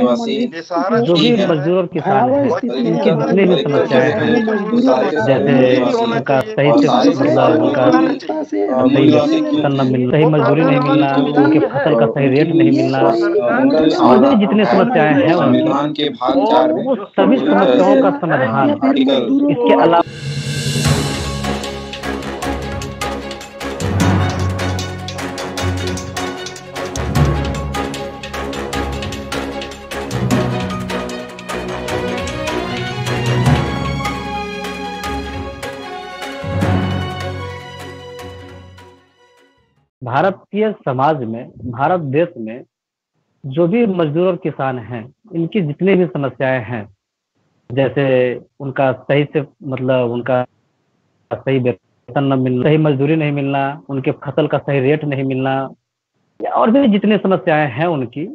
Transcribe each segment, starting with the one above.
संबंधित जो भी मजदूर और किसान हैं उनकी जितनी भी समस्याएं हैं, जैसे उनका सही से मतलब उनका सही वेतन न मिलना, सही मजदूरी नहीं मिलना, उनके फसल का सही रेट नहीं मिलना, और भी जितनी समस्याएं हैं उनकी, वो सभी समस्याओं का समाधान इसके अलावा भारतीय समाज में, भारत देश में जो भी मजदूर और किसान हैं, इनकी जितनी भी समस्याएं हैं, जैसे उनका सही से मतलब उनका सही वेतन न मिलना, सही मजदूरी नहीं मिलना, उनके फसल का सही रेट नहीं मिलना, या और भी जितनी समस्याएं हैं उनकी,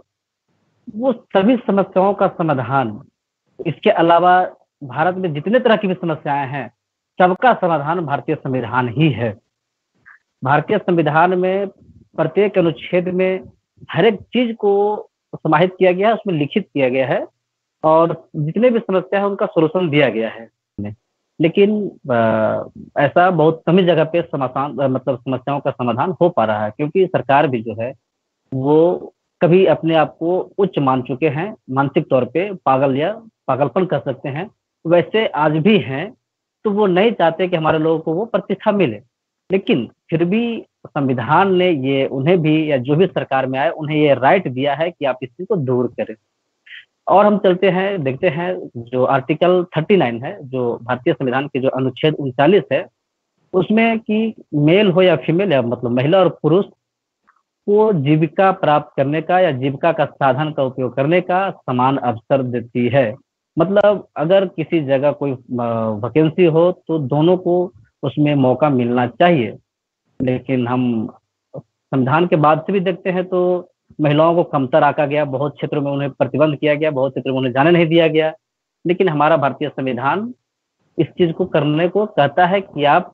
वो सभी समस्याओं का समाधान, इसके अलावा भारत में जितने तरह की भी समस्याएं हैं, सबका समाधान भारतीय संविधान ही है। भारतीय संविधान में प्रत्येक अनुच्छेद में हर एक चीज को समाहित किया गया है, उसमें लिखित किया गया है, और जितने भी समस्या है उनका सोल्यूशन दिया गया है। लेकिन ऐसा बहुत कम ही जगह पे समाधान मतलब समस्याओं का समाधान हो पा रहा है, क्योंकि सरकार भी जो है वो कभी अपने आप को उच्च मान चुके हैं, मानसिक तौर पे पागल या पागलपन कर सकते हैं, वैसे आज भी हैं, तो वो नहीं चाहते कि हमारे लोगों को वो प्रतिष्ठा मिले। लेकिन फिर भी संविधान ने ये उन्हें भी, या जो भी सरकार में आए, उन्हें ये राइट दिया है कि आप इस चीज को दूर करें। और हम चलते हैं, देखते हैं जो आर्टिकल 39 है, जो भारतीय संविधान के जो अनुच्छेद 39 है, उसमें कि मेल हो या फीमेल, या मतलब महिला और पुरुष को जीविका प्राप्त करने का या जीविका का साधन का उपयोग करने का समान अवसर देती है। मतलब अगर किसी जगह कोई वैकेंसी हो तो दोनों को उसमें मौका मिलना चाहिए। लेकिन हम संविधान के बाद से भी देखते हैं तो महिलाओं को कमतर आका गया, बहुत क्षेत्रों में उन्हें प्रतिबंध किया गया, बहुत क्षेत्रों में उन्हें जाने नहीं दिया गया। लेकिन हमारा भारतीय संविधान इस चीज को करने को कहता है कि आप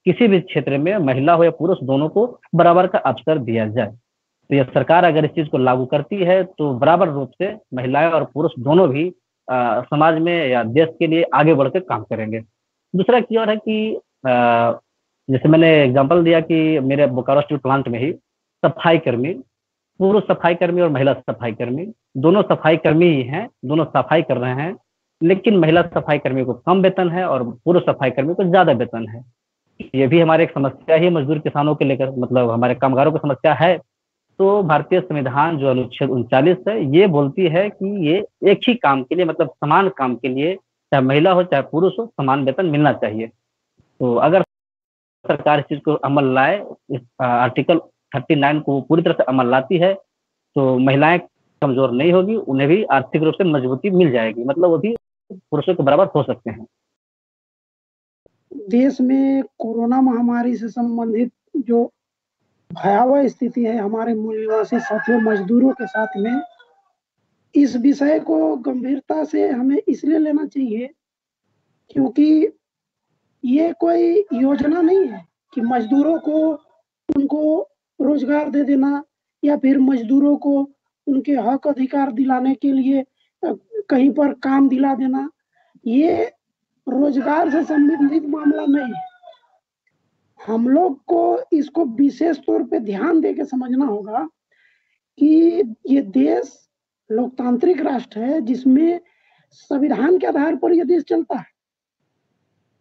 किसी भी क्षेत्र में महिला हो या पुरुष, दोनों को बराबर का अवसर दिया जाए। तो यह सरकार अगर इस चीज को लागू करती है तो बराबर रूप से महिलाएं और पुरुष दोनों भी समाज में या देश के लिए आगे बढ़कर काम करेंगे। दूसरा की ओर है कि जैसे मैंने एग्जांपल दिया कि मेरे बोकारो स्टील प्लांट में ही सफाई कर्मी, पुरुष सफाई कर्मी और महिला सफाई कर्मी, दोनों सफाई कर्मी ही हैं, दोनों सफाई कर रहे हैं, लेकिन महिला सफाई कर्मी को कम वेतन है और पुरुष सफाई कर्मी को ज्यादा वेतन है। ये भी हमारे एक समस्या ही मजदूर किसानों के लेकर, मतलब हमारे कामगारों की समस्या है। तो भारतीय संविधान जो अनुच्छेद 39 है, ये बोलती है कि ये एक ही काम के लिए, मतलब समान काम के लिए, चाहे महिला हो चाहे पुरुष हो, समान वेतन मिलना चाहिए। तो अगर सरकार इस चीज को अमल लाए, इस आर्टिकल 39 को पूरी तरह से अमल लाती है, तो महिलाएं कमजोर नहीं होगी, उन्हें भी आर्थिक रूप से मजबूती मिल जाएगी, मतलब वो भी पुरुषों के बराबर हो सकते हैं। देश में कोरोना महामारी से संबंधित जो भयावह स्थिति है हमारे मूल निवासी साथियों मजदूरों के साथ में, इस विषय को गंभीरता से हमें इसलिए लेना चाहिए क्योंकि ये कोई योजना नहीं है कि मजदूरों को उनको रोजगार दे देना या फिर मजदूरों को उनके हक अधिकार दिलाने के लिए कहीं पर काम दिला देना। ये रोजगार से संबंधित मामला नहीं है। हम लोग को इसको विशेष तौर पे ध्यान देके समझना होगा कि ये देश लोकतांत्रिक राष्ट्र है जिसमें संविधान के आधार पर यह देश चलता है,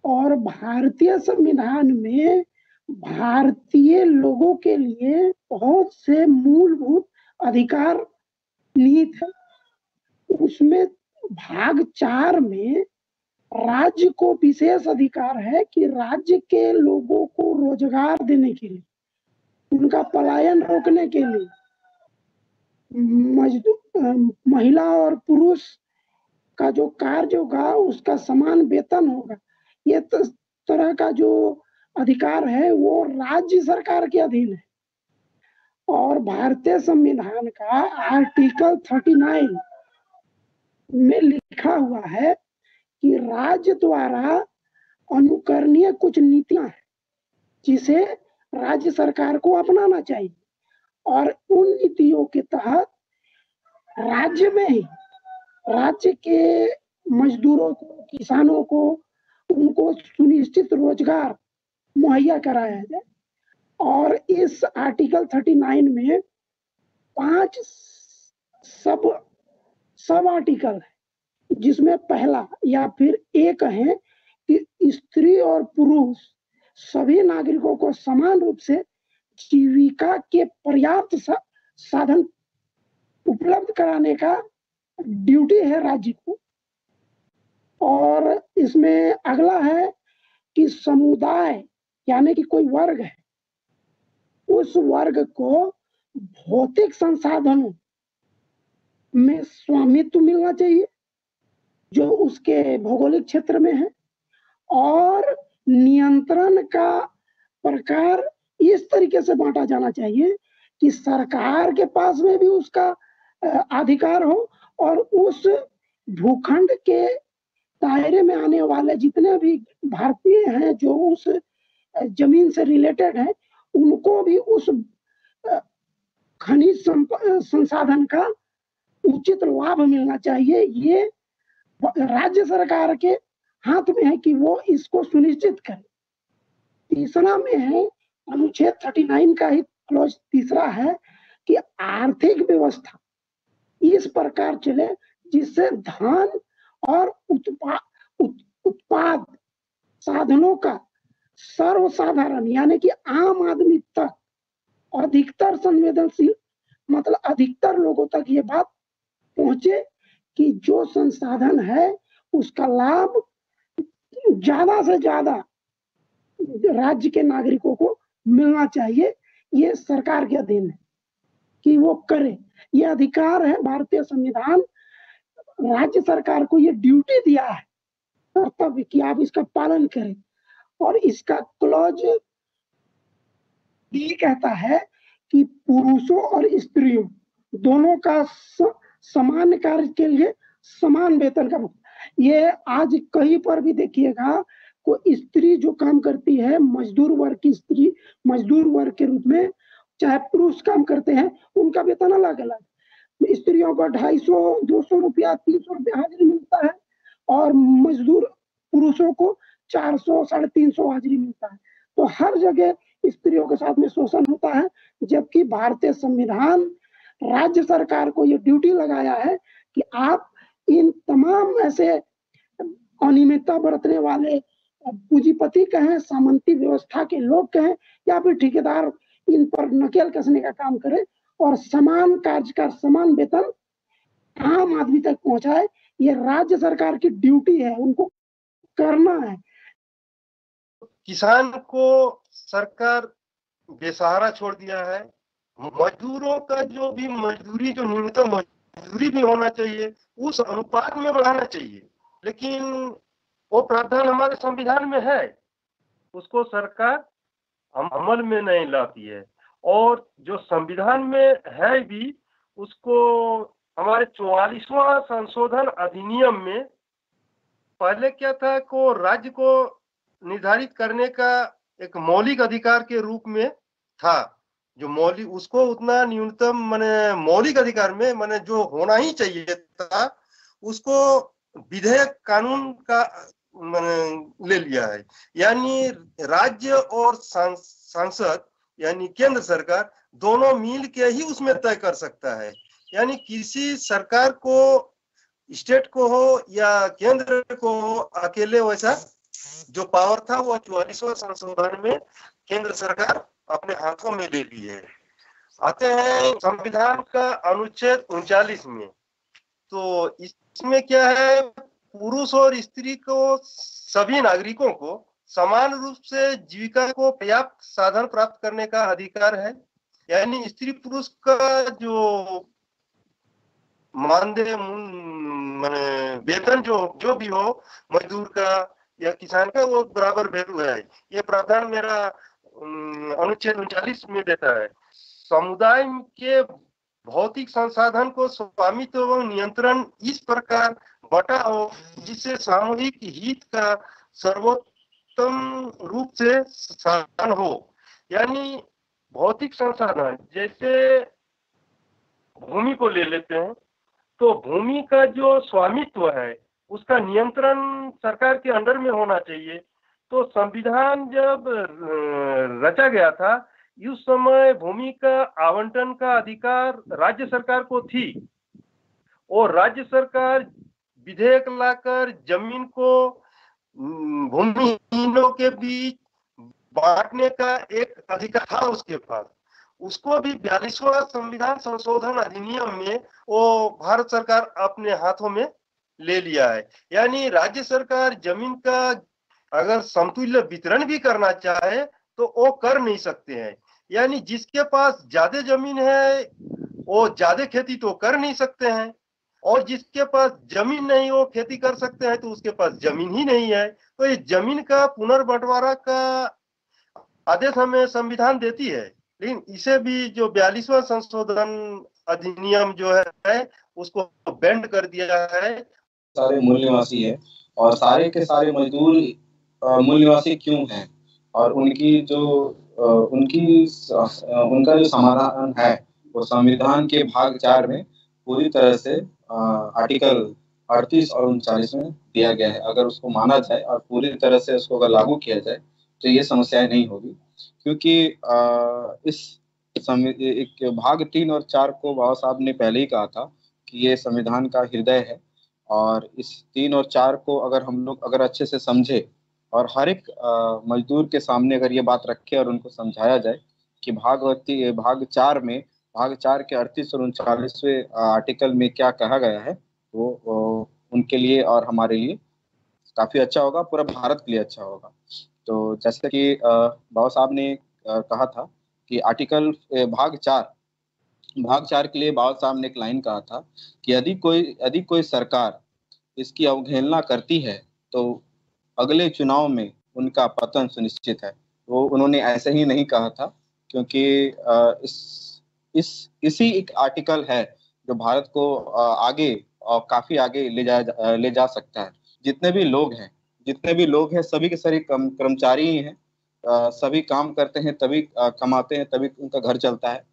और भारतीय संविधान में भारतीय लोगों के लिए बहुत से मूलभूत अधिकार निहित है। उसमें भाग 4 में राज्य को विशेष अधिकार है कि राज्य के लोगों को रोजगार देने के लिए, उनका पलायन रोकने के लिए, महिला और पुरुष का जो कार्य होगा उसका समान वेतन होगा। ये तरह का जो अधिकार है वो राज्य सरकार के अधीन है। और भारतीय संविधान का आर्टिकल 39 में लिखा हुआ है कि राज्य द्वारा अनुकरणीय कुछ नीतियां हैं जिसे राज्य सरकार को अपनाना चाहिए, और उन नीतियों के तहत राज्य में ही राज्य के मजदूरों को, किसानों को, उनको सुनिश्चित रोजगार मुहैया कराया जाए। और इस आर्टिकल 39 में 5 सब आर्टिकल है, जिसमें पहला या फिर एक है कि स्त्री और पुरुष सभी नागरिकों को समान रूप से जीविका के पर्याप्त साधन उपलब्ध कराने का ड्यूटी है राज्य को। और इसमें अगला है कि समुदाय यानी कि कोई वर्ग है, उस वर्ग को भौतिक संसाधनों में स्वामित्व मिलना चाहिए जो उसके भौगोलिक क्षेत्र में है, और नियंत्रण का प्रकार इस तरीके से बांटा जाना चाहिए कि सरकार के पास में भी उसका अधिकार हो, और उस भूखंड के दायरे में आने वाले जितने भी भारतीय हैं जो उस जमीन से रिलेटेड है, उनको भी उस खनिज संसाधन का उचित लाभ मिलना चाहिए। ये राज्य सरकार के हाथ में है कि वो इसको सुनिश्चित करे। तीसरा में है अनुच्छेद 39 का ही क्लॉज तीसरा है कि आर्थिक व्यवस्था इस प्रकार चले जिससे धन और उत्पाद साधनों का सर्वसाधारण यानी कि आम आदमी तक अधिकतर संवेदनशील, मतलब अधिकतर लोगों तक ये बात पहुंचे कि जो संसाधन है उसका लाभ ज्यादा से ज्यादा राज्य के नागरिकों को मिलना चाहिए। ये सरकार के अधीन है कि वो करे। ये अधिकार है, भारतीय संविधान राज्य सरकार को ये ड्यूटी दिया है, कर्तव्य कि आप इसका पालन करें। और इसका क्लॉज डी कहता है कि पुरुषों और स्त्रियों दोनों का समान कार्य के लिए समान वेतन का। ये आज कहीं पर भी देखिएगा, कोई स्त्री जो काम करती है मजदूर वर्ग की स्त्री, मजदूर वर्ग के रूप में, चाहे पुरुष काम करते हैं, उनका वेतन अलग अलग। स्त्रियों को 250 200 रुपया 300 रुपया हाजिरी मिलता है, और मजदूर पुरुषों को 400 350 हाजिरी मिलता है। तो हर जगह स्त्रियों के साथ में शोषण होता है, जबकि भारतीय संविधान राज्य सरकार को ये ड्यूटी लगाया है कि आप इन तमाम ऐसे अनियमितता बरतने वाले पूंजीपति कहें, सामंती व्यवस्था के लोग कहें, या फिर ठेकेदार इन पर नकेल कसने का काम करें और समान कार्य का समान वेतन आम आदमी तक पहुंचाए। ये राज्य सरकार की ड्यूटी है, उनको करना है। किसान को सरकार बेसहारा छोड़ दिया है। मजदूरों का जो भी मजदूरी, जो न्यूनतम मजदूरी भी होना चाहिए, उस अनुपात में बढ़ाना चाहिए, लेकिन वो प्रावधान हमारे संविधान में है, उसको सरकार अमल में नहीं लाती है। और जो संविधान में है भी, उसको हमारे 44वां संशोधन अधिनियम में पहले क्या था को राज्य को निर्धारित करने का एक मौलिक अधिकार के रूप में था, जो मौलिक उसको उतना न्यूनतम माने मौलिक अधिकार में माने जो होना ही चाहिए था, उसको विधेयक कानून का माने ले लिया है। यानी राज्य और सांसद यानी केंद्र सरकार दोनों मिल के ही उसमें तय कर सकता है। यानी किसी सरकार को, स्टेट को हो या केंद्र को हो, अकेले वैसा जो पावर था वो 44वां संशोधन में केंद्र सरकार अपने हाथों में ले ली है। आते हैं संविधान का अनुच्छेद 39 में, तो इसमें क्या है, पुरुष और स्त्री को, सभी नागरिकों को समान रूप से जीविका को पर्याप्त साधन प्राप्त करने का अधिकार है। यानी स्त्री पुरुष का जो मानदेय माने वेतन जो भी हो, मजदूर का या किसान का, वो बराबर वैल्यू है। ये प्रावधान मेरा अनुच्छेद 39 में देता है। समुदाय के भौतिक संसाधन को स्वामित्व एवं नियंत्रण इस प्रकार बटा हो जिससे सामूहिक हित का सर्वोत्तम रूप से साधन हो। यानी भौतिक संसाधन, जैसे भूमि को ले लेते हैं, तो भूमि का जो स्वामित्व है उसका नियंत्रण सरकार के अंडर में होना चाहिए। तो संविधान जब रचा गया था उस समय भूमि का आवंटन का अधिकार राज्य सरकार को थी और राज्य सरकार विधेयक लाकर जमीन को भूमिहीनों के बीच बांटने का एक अधिकार था उसके पास। उसको भी 42वां संविधान संशोधन अधिनियम में वो भारत सरकार अपने हाथों में ले लिया है। यानी राज्य सरकार जमीन का अगर समतुल्य वितरण भी करना चाहे तो वो कर नहीं सकते हैं। यानी जिसके पास ज्यादा जमीन है वो ज्यादा खेती तो कर नहीं सकते हैं और जिसके पास जमीन नहीं वो खेती कर सकते हैं तो उसके पास जमीन ही नहीं है। तो ये जमीन का पुनर्बंटवारा का आदेश हमें संविधान देती है, लेकिन इसे भी जो 42वां संशोधन अधिनियम जो है उसको बैंड कर दिया है। सारे मूल निवासी है और सारे के सारे मजदूर मूल निवासी क्यों हैं और उनका जो समाधान है वो संविधान के भाग 4 में पूरी तरह से आर्टिकल 38 और 39 में दिया गया है। अगर उसको माना जाए और पूरी तरह से उसको अगर लागू किया जाए तो ये समस्याएं नहीं होगी, क्योंकि एक भाग 3 और 4 को बाबा साहब ने पहले ही कहा था कि ये संविधान का हृदय है और इस 3 और 4 को अगर हम लोग अगर अच्छे से समझे और हर एक मजदूर के सामने अगर ये बात रखे और उनको समझाया जाए कि भाग 4 के 38 और 39वें आर्टिकल में क्या कहा गया है, वो उनके लिए और हमारे लिए काफी अच्छा होगा, पूरा भारत के लिए अच्छा होगा। तो जैसे कि बाबा साहब ने कहा था कि भाग 4 के लिए बाबा साहब ने एक लाइन कहा था कि यदि कोई सरकार इसकी अवहेलना करती है तो अगले चुनाव में उनका पतन सुनिश्चित है। वो उन्होंने ऐसे ही नहीं कहा था, क्योंकि इसी एक आर्टिकल है जो भारत को आगे और काफी आगे ले जा सकता है। जितने भी लोग हैं सभी के सारे कर्मचारी ही हैं, सभी काम करते हैं तभी कमाते हैं तभी उनका घर चलता है।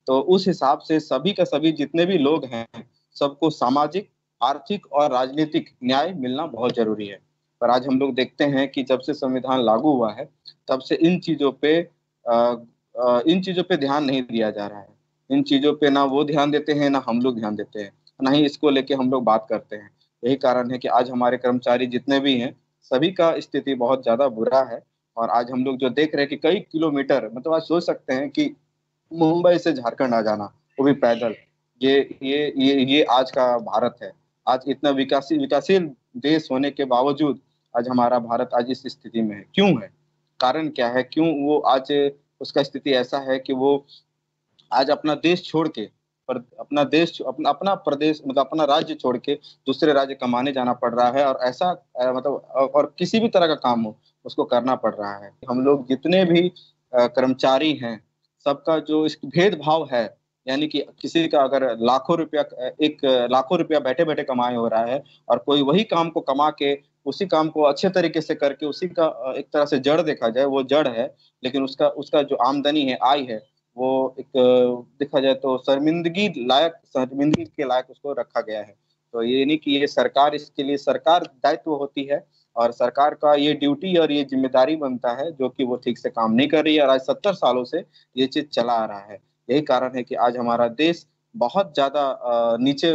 तो उस हिसाब से सभी का सभी जितने भी लोग हैं सबको सामाजिक, आर्थिक और राजनीतिक न्याय मिलना बहुत जरूरी है। पर आज हम लोग देखते हैं कि जब से संविधान लागू हुआ है तब से इन चीजों पे ध्यान नहीं दिया जा रहा है। इन चीजों पे ना वो ध्यान देते हैं ना हम लोग ध्यान देते हैं, ना ही इसको लेके हम लोग बात करते हैं। यही कारण है कि आज हमारे कर्मचारी जितने भी हैं सभी का स्थिति बहुत ज्यादा बुरा है। और आज हम लोग जो देख रहे हैं कि कई किलोमीटर, मतलब आज सोच सकते हैं कि मुंबई से झारखंड आ जाना, वो भी पैदल, ये आज का भारत है। आज इतना विकासशील देश होने के बावजूद आज हमारा भारत आज इस स्थिति में है। क्यों है? कारण क्या है? क्यों वो आज उसका स्थिति ऐसा है कि वो आज अपना देश छोड़ के अपना प्रदेश, मतलब अपना राज्य छोड़ के दूसरे राज्य कमाने जाना पड़ रहा है। और ऐसा मतलब और किसी भी तरह का काम हो उसको करना पड़ रहा है। हम लोग जितने भी कर्मचारी हैं सबका जो इस भेदभाव है, यानी कि किसी का अगर लाखों रुपया बैठे बैठे कमाए हो रहा है और कोई वही काम को कमा के उसी काम को अच्छे तरीके से करके उसी का एक तरह से जड़ देखा जाए वो जड़ है, लेकिन उसका जो आमदनी है, आय है, वो एक देखा जाए तो शर्मिंदगी के लायक उसको रखा गया है। तो ये नहीं कि ये सरकार, इसके लिए सरकार दायित्व होती है और सरकार का ये ड्यूटी और ये जिम्मेदारी बनता है जो कि वो ठीक से काम नहीं कर रही है। और आज 70 सालों से ये चीज चला आ रहा है। यही कारण है कि आज हमारा देश बहुत ज्यादा नीचे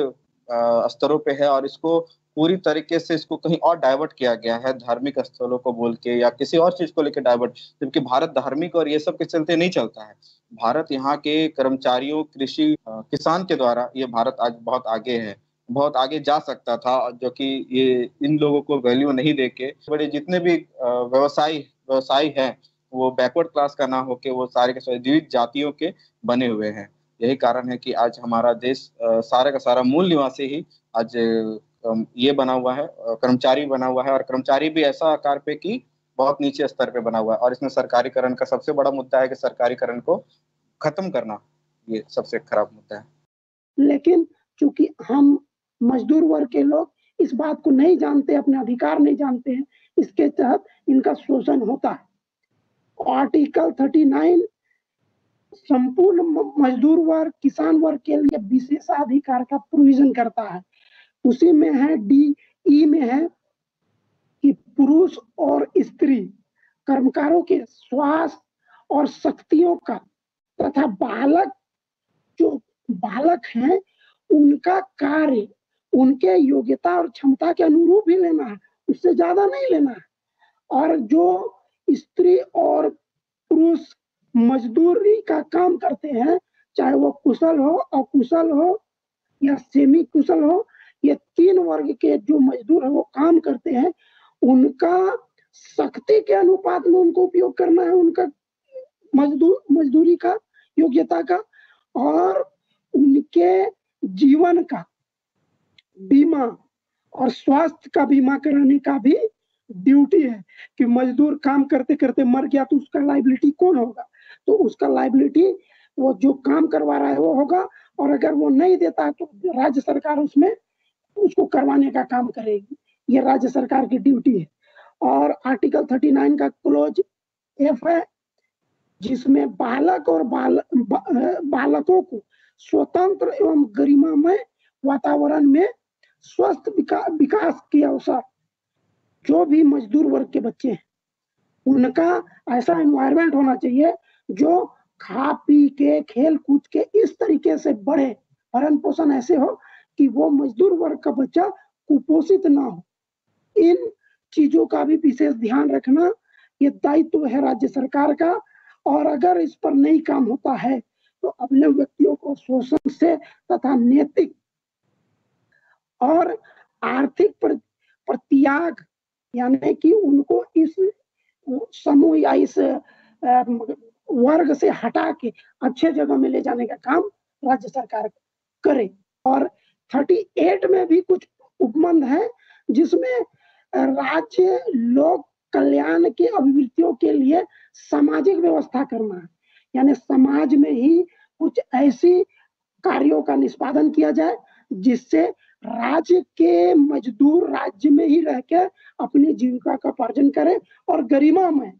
स्तरों पे है और इसको पूरी तरीके से इसको कहीं और डाइवर्ट किया गया है, धार्मिक स्थलों को बोल के या किसी और चीज को लेकर डाइवर्ट, जबकि भारत धार्मिक और ये सब के चलते नहीं चलता है। भारत यहाँ के कर्मचारियों, कृषि किसान के द्वारा ये भारत आज बहुत आगे है, बहुत आगे जा सकता था, जो कि ये इन लोगों को वैल्यू नहीं देके बड़े जितने भी व्यवसायी हैं वो बैकवर्ड क्लास का ना होके वो सारे के सारे विविध जातियों के बने हुए हैं। यही कारण है कि आज हमारा देश सारे का सारा मूल निवासी ही आज ये बना हुआ है, कर्मचारी बना हुआ है। और कर्मचारी भी ऐसा आकार पे कि बहुत नीचे स्तर पे बना हुआ है। और इसमें सरकारीकरण का सबसे बड़ा मुद्दा है कि सरकारीकरण को खत्म करना, ये सबसे खराब मुद्दा है। लेकिन चूंकि हम मजदूर वर्ग के लोग इस बात को नहीं जानते, अपने अधिकार नहीं जानते हैं, इसके तहत इनका शोषण होता है। आर्टिकल 39 संपूर्ण मजदूर वर्ग, किसान वर्ग के लिए विशेषाधिकार का प्रोविजन करता है। उसी में है DE में है कि पुरुष और स्त्री कर्मकारों के स्वास्थ्य और शक्तियों का तथा जो बालक हैं उनका कार्य उनके योग्यता और क्षमता के अनुरूप ही लेना है, उससे ज्यादा नहीं लेना है। और जो स्त्री और पुरुष मजदूरी का काम करते हैं, चाहे वो कुशल हो, अकुशल हो या सेमी कुशल हो, ये 3 वर्ग के जो मजदूर है वो काम करते हैं, उनका शक्ति के अनुपात में उनको उपयोग करना है, उनका मजदूरी का, योग्यता का, और उनके जीवन का बीमा और स्वास्थ्य का बीमा कराने का भी ड्यूटी है कि मजदूर काम करते करते मर गया तो उसका लायबिलिटी कौन होगा? तो उसका लायबिलिटी वो जो काम करवा रहा है वो होगा, और अगर वो नहीं देता तो राज्य सरकार उसमें उसको करवाने का काम करेगी। ये राज्य सरकार की ड्यूटी है। और आर्टिकल 39 का क्लोज F है, जिसमें बालक और बालकों को स्वतंत्र एवं गरिमामय वातावरण में स्वस्थ विकास के अवसर, जो भी मजदूर वर्ग के बच्चे हैं उनका ऐसा एनवायरनमेंट होना चाहिए जो खा पी के खेल कूद के इस तरीके से बढ़े, भरण पोषण ऐसे हो कि वो मजदूर वर्ग का बच्चा कुपोषित ना हो। इन चीजों का भी विशेष ध्यान रखना ये दायित्व है राज्य सरकार का। और अगर इस पर नहीं काम होता है तो अपने व्यक्तियों को शोषण से तथा नैतिक और आर्थिक प्रत्याग, यानी कि उनको इस समूह या इस वर्ग से हटा के अच्छे जगह में ले जाने का काम राज्य सरकार करे। और 38 में भी कुछ उपबंध है जिसमें राज्य लोक कल्याण के अभिवृद्धियों के लिए सामाजिक व्यवस्था करना है, यानी समाज में ही कुछ ऐसी कार्यों का निष्पादन किया जाए जिससे राज्य के मजदूर राज्य में ही रह के अपनी जीविका का उपार्जन करें और गरिमा में,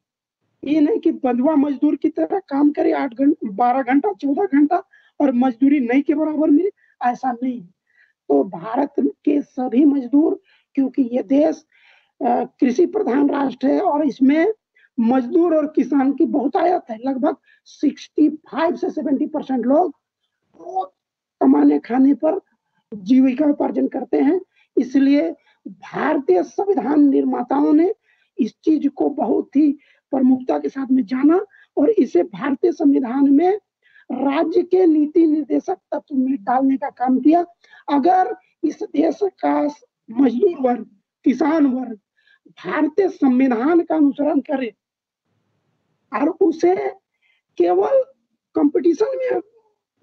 ये नहीं कि बंधुआ मजदूर की तरह काम करे 8 घंटा 12 घंटा 14 घंटा और मजदूरी नहीं के बराबर मिले, ऐसा नहीं। तो भारत के सभी मजदूर, क्योंकि ये देश कृषि प्रधान राष्ट्र है और इसमें मजदूर और किसान की बहुतायत है, लगभग 65 से 70% लोग कमाने खाने पर जीविका उपार्जन करते हैं। इसलिए भारतीय संविधान निर्माताओं ने इस चीज को बहुत ही प्रमुखता के साथ में जाना और इसे भारतीय संविधान में राज्य के नीति निर्देशक तत्व में डालने का काम किया। अगर इस देश का मजदूर वर्ग, किसान वर्ग भारतीय संविधान का अनुसरण करे और उसे केवल कंपटीशन में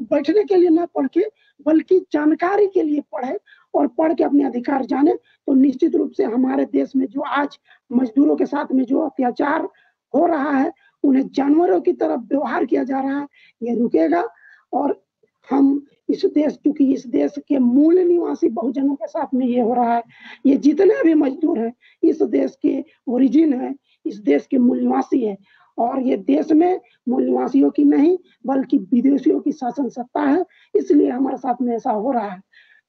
बैठने के लिए ना पढ़ के बल्कि जानकारी के लिए पढ़े और पढ़ के अपने अधिकार जाने, तो निश्चित रूप से हमारे देश में जो आज मजदूरों के साथ में जो अत्याचार हो रहा है, उन्हें जानवरों की तरह व्यवहार किया जा रहा है, ये रुकेगा। और हम इस देश, क्योंकि इस देश के मूल निवासी बहुजनों के साथ में ये हो रहा है, ये जितने भी मजदूर हैं इस देश के ओरिजिन है, इस देश के मूल निवासी है, और ये देश में मूल निवासियों की नहीं बल्कि विदेशियों की शासन सत्ता है, इसलिए हमारे साथ में ऐसा हो रहा है।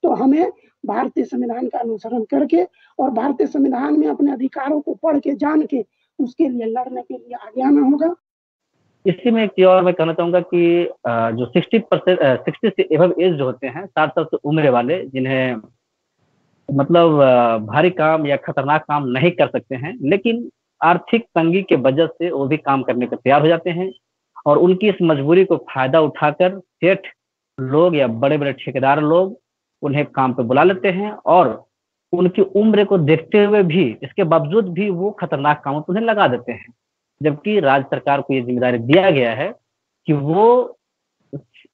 तो हमें भारतीय संविधान का अनुसरण करके और भारतीय संविधान में अपने अधिकारों को पढ़ के जान के उसके लिए लड़ने के लिए आगे आना होगा। इसी में एक चीज और मैं कहना चाहूंगा कि जो 60 से एबव एज जो होते हैं, 60 साल से उम्र वाले, जिन्हें मतलब भारी काम या खतरनाक काम नहीं कर सकते हैं, लेकिन आर्थिक तंगी के वजह से वो भी काम करने को तैयार हो जाते हैं और उनकी इस मजबूरी को फायदा उठाकर सेठ लोग या बड़े बड़े ठेकेदार लोग उन्हें काम पे बुला लेते हैं और उनकी उम्र को देखते हुए भी, इसके बावजूद भी वो खतरनाक कामों पर उन्हें लगा देते हैं, जबकि राज्य सरकार को ये जिम्मेदारी दिया गया है कि वो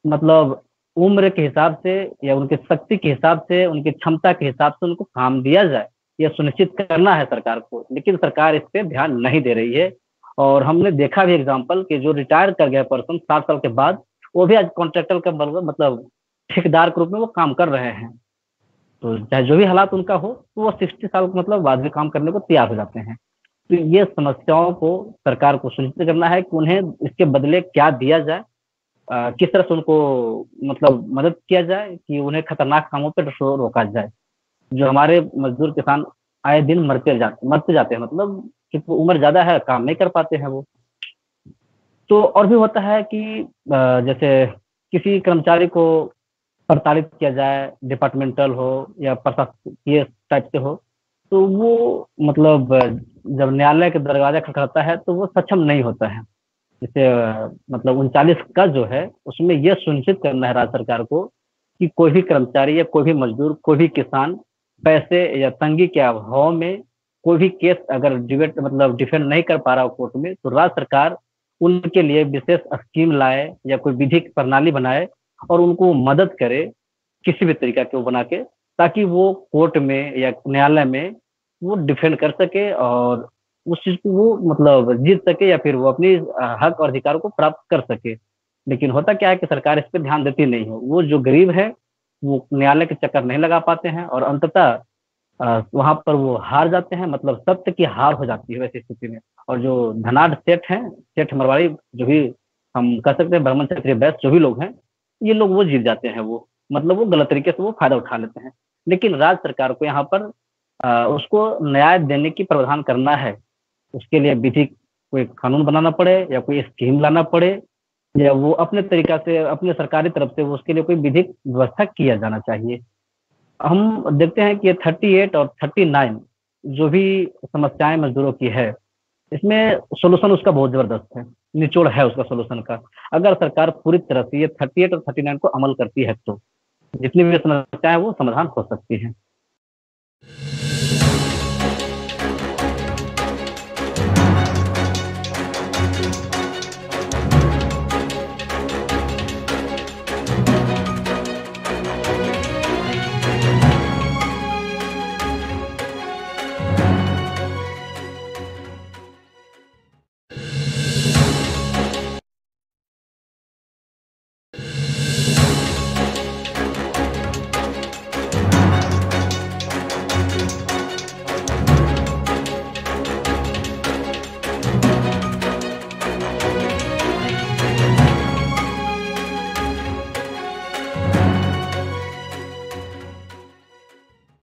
मतलब उम्र के हिसाब से या उनकी शक्ति के हिसाब से, उनकी क्षमता के हिसाब से उनको काम दिया जाए, यह सुनिश्चित करना है सरकार को। लेकिन सरकार इस पे ध्यान नहीं दे रही है और हमने देखा भी एग्जाम्पल कि जो रिटायर कर गया पर्सन 60 साल के बाद, वो भी आज कॉन्ट्रैक्टर का मतलब ठेकेदार के रूप में वो काम कर रहे हैं। तो चाहे जो भी हालात उनका हो, तो वो 60 साल मतलब बाद में काम करने को तैयार हो जाते हैं। तो ये समस्याओं को सरकार को सुनिश्चित करना है कि उन्हें इसके बदले क्या दिया जाए किस तरह से उनको मतलब मदद किया जाए कि उन्हें खतरनाक कामों पर रोका जाए। जो हमारे मजदूर किसान आए दिन मरते जाते हैं, मतलब क्योंकि उम्र ज्यादा है, काम नहीं कर पाते हैं वो। तो और भी होता है कि जैसे किसी कर्मचारी को प्रताड़ित किया जाए, डिपार्टमेंटल हो या प्रशासकीय टाइप से हो, तो वो मतलब जब न्यायालय के दरवाजा खटखटाता है तो वो सक्षम नहीं होता है। जैसे मतलब 39 का जो है उसमें यह सुनिश्चित करना है राज्य सरकार को कि कोई भी कर्मचारी या कोई भी मजदूर, कोई भी किसान पैसे या तंगी के अभाव में कोई भी केस अगर डिबेट मतलब डिफेंड नहीं कर पा रहा हो कोर्ट में, तो राज्य सरकार उनके लिए विशेष स्कीम लाए या कोई विधिक प्रणाली बनाए और उनको मदद करे किसी भी तरीका के वो बना के, ताकि वो कोर्ट में या न्यायालय में वो डिफेंड कर सके और उस चीज को वो मतलब जीत सके या फिर वो अपनी हक और अधिकार को प्राप्त कर सके। लेकिन होता क्या है कि सरकार इस पर ध्यान देती नहीं है। वो जो गरीब है वो न्यायालय के चक्कर नहीं लगा पाते हैं और अंततः वहां पर वो हार जाते हैं, मतलब सत्य की हार हो जाती है वैसी स्थिति में। और जो धनाढ़ सेठ हैं, सेठ मरवाड़ी जो भी हम कह सकते हैं, ब्राह्मण क्षत्रिय वैश्य जो भी लोग हैं, ये लोग वो जीत जाते हैं। वो मतलब वो गलत तरीके से वो फायदा उठा लेते हैं। लेकिन राज्य सरकार को यहाँ पर उसको न्याय देने की प्रावधान करना है। उसके लिए विधिक कोई कानून बनाना पड़े या कोई स्कीम लाना पड़े या वो अपने तरीका से अपने सरकारी तरफ से वो उसके लिए कोई विधिक व्यवस्था किया जाना चाहिए। हम देखते हैं कि ये 38 और 39 जो भी समस्याएं मजदूरों की है, इसमें सोल्यूशन उसका बहुत जबरदस्त है, निचोड़ है उसका सोल्यूशन का। अगर सरकार पूरी तरह से ये 38 और 39 को अमल करती है तो जितनी भी समस्याएं वो समाधान हो सकती हैं।